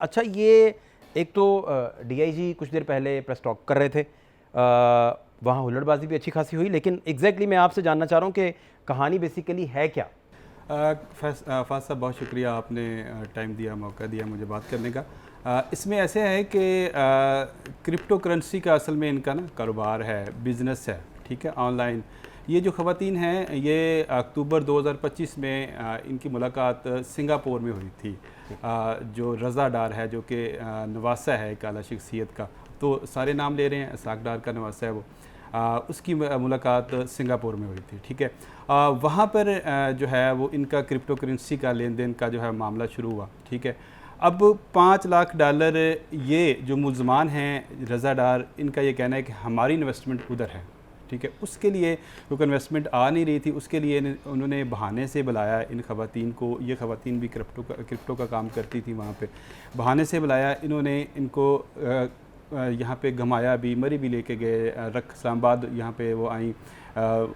अच्छा, ये एक तो डीआईजी कुछ देर पहले प्रेस टॉक कर रहे थे, वहाँ हुल्लड़बाजी भी अच्छी खासी हुई, लेकिन एग्जैक्टली मैं आपसे जानना चाह रहा हूँ कि कहानी बेसिकली है क्या? फाज साहब, बहुत शुक्रिया, आपने टाइम दिया, मौका दिया मुझे बात करने का। इसमें ऐसे है कि क्रिप्टो करेंसी का असल में इनका ना कारोबार है, बिज़नेस है, ठीक है, ऑनलाइन। ये जो ख़वातीन हैं, ये अक्टूबर 2025 में इनकी मुलाकात सिंगापुर में हुई थी। जो रज़ा डार है, जो कि नवासा है एक आला शख्सियत का, तो सारे नाम ले रहे हैं, इसाक डार का नवासा है वो, उसकी मुलाकात सिंगापुर में हुई थी, ठीक है। वहाँ पर जो है वो इनका क्रिप्टो करेंसी का लेन देन का जो है मामला शुरू हुआ, ठीक है। अब $5 लाख ये जो मुलजमान हैं रज़ा डार, इनका ये कहना है कि हमारी इन्वेस्टमेंट उधर है, ठीक है। उसके लिए क्योंकि इन्वेस्टमेंट आ नहीं रही थी, उसके लिए उन्होंने बहाने से बुलाया इन ख़वातीन को। ये ख़वातीन भी क्रिप्टो का काम करती थी वहाँ पे। बहाने से बुलाया इन्होंने इनको, यहाँ पे घमाया भी, मरी भी लेके गए, रख इस्लामाबाद यहाँ पे वो आई।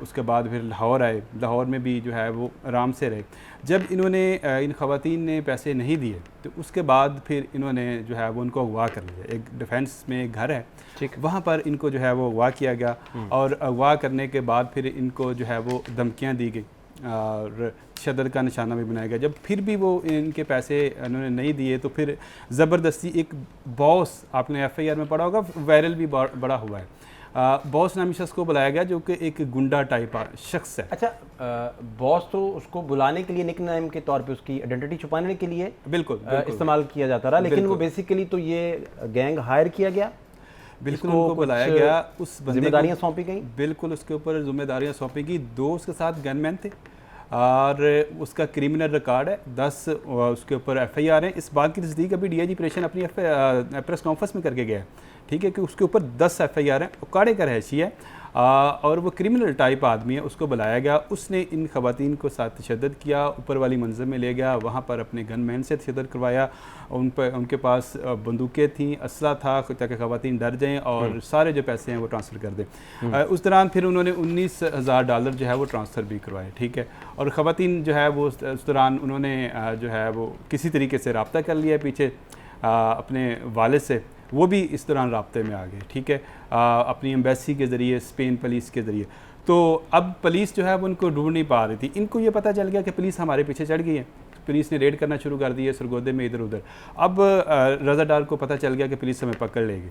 उसके बाद फिर लाहौर आए, लाहौर में भी जो है वो आराम से रहे। जब इन्होंने इन ख़वातीन ने पैसे नहीं दिए तो उसके बाद फिर इन्होंने जो है वो उनको अगवा कर लिया। एक डिफेंस में एक घर है, ठीक, वहाँ पर इनको जो है वो अगवा किया गया, और अगवा करने के बाद फिर इनको जो है वो धमकियाँ दी गई और शदद का निशाना भी बनाया गया। जब फिर भी वो इनके पैसे उन्होंने नहीं दिए तो फिर ज़बरदस्ती एक बॉस, आपने एफआईआर में पढ़ा होगा, वायरल भी बड़ा हुआ है, बॉस नामी शख्स को बुलाया गया जो कि एक गुंडा टाइप शख्स है। अच्छा, बॉस तो उसको बुलाने के लिए, निक नेम के तौर पे उसकी आइडेंटिटी छुपाने के लिए बिल्कुल इस्तेमाल किया जाता रहा, लेकिन वो बेसिकली तो ये गैंग हायर किया गया, बिल्कुल उनको बुलाया गया, उस जिम्मेदारियां सौंपी गई, बिल्कुल उसके ऊपर जिम्मेदारियां सौंपी गई। 2 उसके साथ गनमैन थे और उसका क्रिमिनल रिकॉर्ड है, 10 उसके ऊपर एफआईआर हैं। इस बात की तस्दीक अभी डीआईजी ऑपरेशन अपनी प्रेस कॉन्फ्रेंस में करके गया है, ठीक है, कि उसके ऊपर 10 एफआईआर हैं, उकाड़े का रहशी है, और वो क्रिमिनल टाइप आदमी है। उसको बुलाया गया, उसने इन ख़वातीन को साथ तशद्दुद किया, ऊपर वाली मंजिल में ले गया, वहाँ पर अपने गनमैन से तशद्दुद करवाया। उनके पास बंदूकें थी, असला था, ताकि ख़वातीन डर जाएं और सारे जो पैसे हैं वो ट्रांसफ़र कर दें। उस दौरान फिर उन्होंने $19,000 जो है वो ट्रांसफ़र भी करवाए, ठीक है। और ख़वातीन जो है वो उस दौरान उन्होंने जो है वो किसी तरीके से रब्ता कर लिया पीछे अपने वालिद से, वो भी इस दौरान राब्ते में आ गए, ठीक है, अपनी एम्बेसी के ज़रिए, स्पेन पुलिस के ज़रिए। तो अब पुलिस जो है वो उनको ढूंढ नहीं पा रही थी। इनको ये पता चल गया कि पुलिस हमारे पीछे चढ़ गई है, पुलिस ने रेड करना शुरू कर दी है सरगोदे में इधर उधर। अब रज़ा डार को पता चल गया कि पुलिस हमें पकड़ लेगी।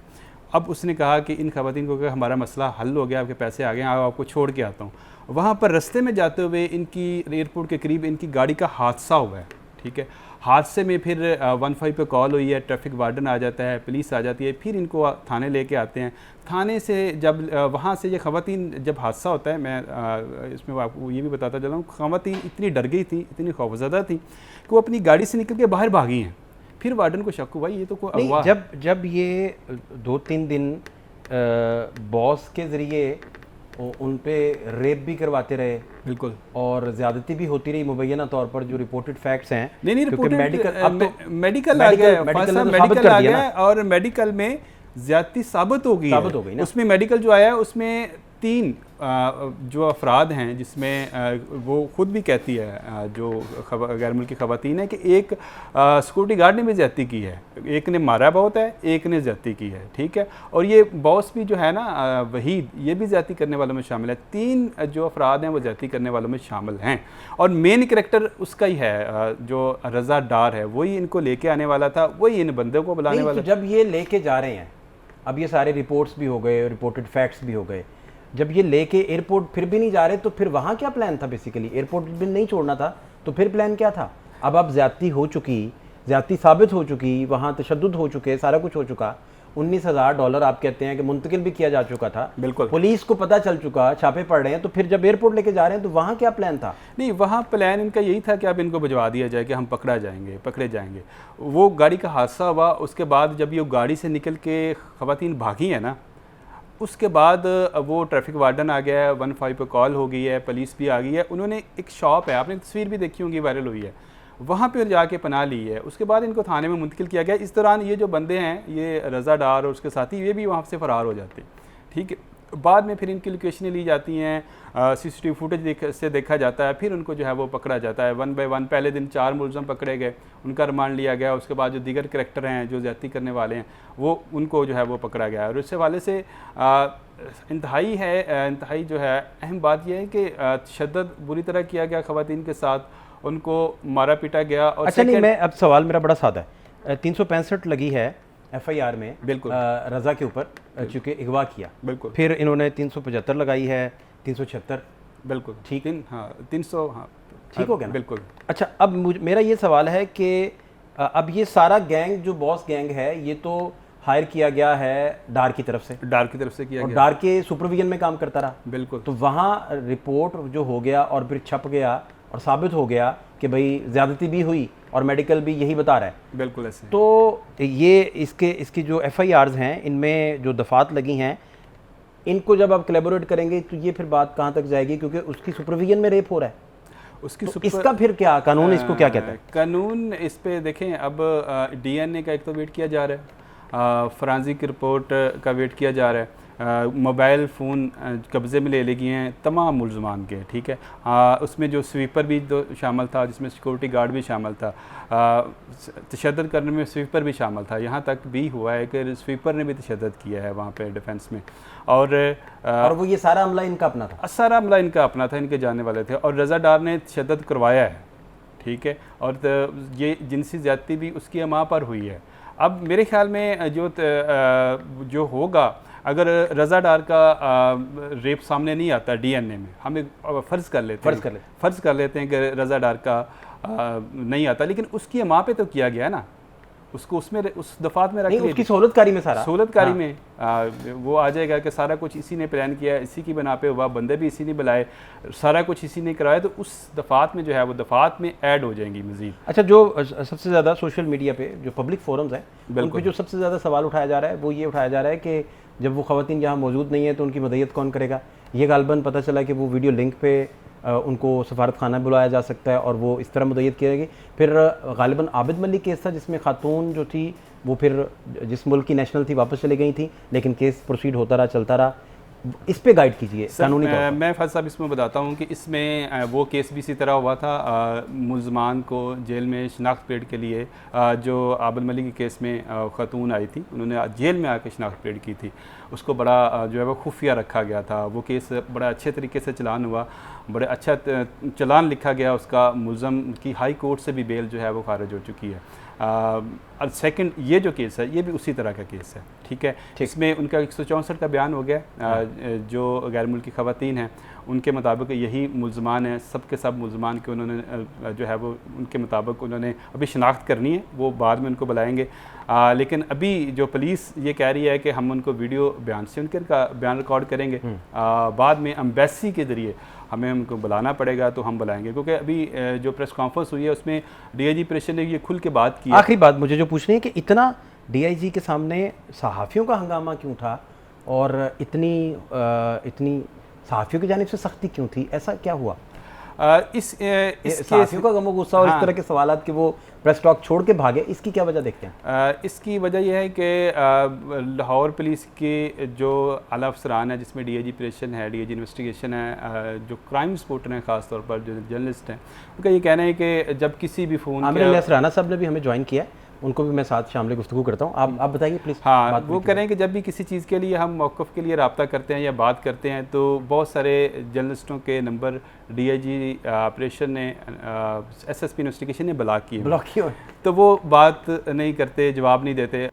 अब उसने कहा कि इन ख़वातीन को, कि हमारा मसला हल हो गया, आपके पैसे आ गए, आपको छोड़ के आता हूँ। वहाँ पर रास्ते में जाते हुए इनकी एयरपोर्ट के करीब इनकी गाड़ी का हादसा हुआ है, ठीक है। हादसे में फिर 15 पे कॉल हुई है, ट्रैफिक वार्डन आ जाता है, पुलिस आ जाती है, फिर इनको थाने लेके आते हैं। थाने से जब वहाँ से ये ख़वातीन, जब हादसा होता है, मैं इसमें आपको ये भी बताता चला हूँ, ख़वातीन इतनी डर गई थी, इतनी खौफज़दा थी कि वो अपनी गाड़ी से निकल के बाहर भागी हैं। फिर वार्डन को शक हुआ ये तो कोई अगवा। जब ये 2-3 दिन बॉस के ज़रिए उन पे रेप भी करवाते रहे, बिल्कुल, और ज़्यादती भी होती रही मुबैना तौर पर, जो रिपोर्टेड फैक्ट्स हैं। नहीं रिपोर्टेड, मेडिकल आ गया, और मेडिकल में ज़्यादती साबित हो गई ना। उसमें मेडिकल जो आया है उसमें 3 जो अफराद हैं, जिसमें वो खुद भी कहती है, जो गैर मुल्की ख़वातीन है, कि एक सिक्योरिटी गार्ड ने भी ज़्यादती की है, एक ने मारा बहुत है, एक ने ज़्यादती की है, ठीक है। और ये बॉस भी जो है ना, वहीद, ये भी ज़्यादती करने वालों में शामिल है। 3 जो अफराद हैं वो ज़्यादती करने वालों में शामिल हैं, और मेन करैक्टर उसका ही है, जो रज़ा डार है, वही इनको लेके आने वाला था, वही इन बंदे को बुलाने वाला। जब ये लेके जा रहे हैं, अब ये सारे रिपोर्ट्स भी हो गए, रिपोर्टेड फैक्ट्स भी हो गए, जब ये लेके एयरपोर्ट फिर भी नहीं जा रहे, तो फिर वहाँ क्या प्लान था? बेसिकली एयरपोर्ट भी नहीं छोड़ना था, तो फिर प्लान क्या था? अब ज्यादती हो चुकी, ज्यादती साबित हो चुकी, वहाँ तशद्दुद हो चुके, सारा कुछ हो चुका, $19,000 आप कहते हैं कि मुंतकिल भी किया जा चुका था, बिल्कुल, पुलिस को पता चल चुका, छापे पड़ रहे हैं, तो फिर जब एयरपोर्ट लेके जा रहे हैं तो वहाँ क्या प्लान था? नहीं, वहाँ प्लान इनका यही था कि अब इनको भिजवा दिया जाए कि हम पकड़े जाएंगे। वो गाड़ी का हादसा हुआ, उसके बाद जब ये गाड़ी से निकल के ख़वातीन भागी है ना, उसके बाद वो ट्रैफिक वार्डन आ गया है, 15 पे कॉल हो गई है, पुलिस भी आ गई है। उन्होंने एक शॉप है, आपने तस्वीर भी देखी होंगी, वायरल हुई है, वहाँ पे जाके पनाह ली है। उसके बाद इनको थाने में मुंतकिल किया गया। इस दौरान ये जो बंदे हैं, ये रज़ा डार और उसके साथी, ये भी वहाँ से फ़रार हो जाते, ठीक है। बाद में फिर इनकी लोकेशनें ली जाती हैं, CCTV फुटेज से देखा जाता है, फिर उनको जो है वो पकड़ा जाता है 1 बाय 1। पहले दिन 4 मुलज़म पकड़े गए, उनका रिमांड लिया गया। उसके बाद जो दीगर करैक्टर हैं जो ज़्यादती करने वाले हैं वो उनको जो है वो पकड़ा गया। और इस हवाले से इंतहाई जो है अहम बात यह है कि तशद्दुद बुरी तरह किया गया ख़वातीन के साथ, उनको मारा पीटा गया। और अच्छा नहीं, मैं अब सवाल मेरा बड़ा सादा है। 365 लगी है FIR में बिल्कुल रज़ा के ऊपर, चूँकि अगवा किया, बिल्कुल। फिर इन्होंने 375 लगाई है, 376, बिल्कुल ठीक। हाँ 300, हाँ ठीक हो गया ना? बिल्कुल। अच्छा, अब मेरा ये सवाल है कि अब ये सारा गैंग जो बॉस गैंग है ये तो हायर किया गया है डार की तरफ से, डार की तरफ से किया और गया, डार के सुपरविजन में काम करता रहा। बिल्कुल। तो वहाँ रिपोर्ट जो हो गया और फिर छप गया और साबित हो गया कि भाई ज़्यादती भी हुई और मेडिकल भी यही बता रहा है, बिल्कुल ऐसे। तो ये इसकी जो FIRs हैं इनमें जो दफात लगी हैं, इनको जब आप कोलैबोरेट करेंगे तो ये फिर बात कहाँ तक जाएगी, क्योंकि उसकी सुपरविजन में रेप हो रहा है। उसकी तो इसका फिर क्या कानून इसको क्या कहता है? कानून इस पे देखें, अब DNA का एक तो वेट किया जा रहा है, फॉरेंसिक रिपोर्ट का वेट किया जा रहा है, मोबाइल फ़ोन कब्ज़े में ले गए हैं तमाम मुलज़मान के, ठीक है। उसमें जो स्वीपर भी तो शामिल था, जिसमें सिक्योरिटी गार्ड भी शामिल था, तशद्दुद करने में स्वीपर भी शामिल था। यहाँ तक भी हुआ है कि स्वीपर ने भी तशद्दुद किया है वहाँ पे डिफेंस में, और वो ये सारा अमला इनका अपना था, सारा अमला इनका अपना था, इनके जाने वाले थे, और रज़ा डार ने तशद्दुद करवाया है, ठीक है। और ये जिनसी ज़्यादती भी उसकी माँ पर हुई है। अब मेरे ख्याल में जो होगा, अगर रज़ा डार का रेप सामने नहीं आता DNA में, हमें फ़र्ज़ कर लेते हैं कि रज़ा डार का नहीं आता, लेकिन उसकी माँ पे तो किया गया है ना, उसको उसमें उस दफात में रख लिया, उसकी सहूलतकारी में, सारा सहूलतकारी में वो आ जाएगा कि सारा कुछ इसी ने प्लान किया, इसी की बना पे हुआ, बंदे भी इसी ने बुलाए, सारा कुछ इसी ने कराया, तो उस दफात में जो है वो दफात में ऐड हो जाएंगी मज़ीद। अच्छा, जो सबसे ज़्यादा सोशल मीडिया पे जो पब्लिक फोरम्स हैं उन पे जो सबसे ज़्यादा सवाल उठाया जा रहा है वो ये उठाया जा रहा है कि जब वो ख़वातीन यहाँ मौजूद नहीं है तो उनकी मदयत कौन करेगा। ये गालबन पता चला कि वो वीडियो लिंक पे उनको सफारत खाना बुलाया जा सकता है और वो इस तरह मदयत की जाएगी। फिर गालिबन आबिद मलिक केस था जिसमें खातून जो थी वो फिर जिस मुल्क की नेशनल थी वापस चली गई थी, लेकिन केस प्रोसीड होता रहा, चलता रहा। इस पे गाइड कीजिए कानूनी तौर पर। मैं फैज साहब इसमें बताता हूँ कि इसमें वो केस भी इसी तरह हुआ था। मुलजमान को जेल में शनाख्त परेड के लिए जो आबिद मलिक के केस में खातून आई थी, उन्होंने जेल में आकर शनाख्त परेड की थी, उसको बड़ा जो है वो खुफिया रखा गया था। वो केस बड़ा अच्छे तरीके से चलान हुआ, बड़े अच्छा चलान लिखा गया उसका, मुलज़म की हाई कोर्ट से भी बेल जो है वो खारिज हो चुकी है। और सेकंड ये जो केस है ये भी उसी तरह का केस है, ठीक है। इसमें उनका 164 का बयान हो गया। जो गैर मुल्की ख़वातीन हैं उनके मुताबिक यही मुलजमान हैं, सब के सब मुलजमान के उन्होंने जो है वो उनके मुताबिक उन्होंने अभी शनाख्त करनी है, वो बाद में उनको बुलाएंगे। लेकिन अभी जो पुलिस ये कह रही है कि हम उनको वीडियो बयान से उनके बयान रिकॉर्ड करेंगे, बाद में एम्बेसी के ज़रिए हमें उनको बुलाना पड़ेगा तो हम बुलाएंगे, क्योंकि अभी जो प्रेस कॉन्फ्रेंस हुई है उसमें DIG प्रेशन ने ये खुल के बात की। आखिरी बात मुझे जो पूछनी है कि इतना DIG के सामने सहाफ़ियों का हंगामा क्यों था और इतनी सहाफ़ियों की जानिब से सख्ती क्यों थी, ऐसा क्या हुआ? इस सहाफ़ियों का गमो गुस्सा और इस तरह के सवालात कि वो प्रेस टॉक छोड़ के भागे, इसकी क्या वजह देखते हैं? इसकी वजह यह है कि लाहौर पुलिस के जो आला अफसरान है, जिसमें DIG प्रेशन है, DIG इन्वेस्टिगेशन है, जो क्राइम रिपोर्टर हैं ख़ास तौर पर जो जर्नलिस्ट हैं, उनका ये कहना है कि जब किसी भी फ़ोन आमिर असराना साहब ने भी हमें ज्वाइन किया है, उनको भी मैं साथ शामिल गुफ्तगू करता हूँ। आप बताइए प्लीज़। हाँ, वो करें कि जब भी किसी चीज़ के लिए हम मौक़िफ़ के लिए रब्ता करते हैं या बात करते हैं तो बहुत सारे जर्नलिस्टों के नंबर DIG ऑपरेशन ने SSP इन्वेस्टिगेशन ने ब्लॉक किए, तो वो बात नहीं करते, जवाब नहीं देते।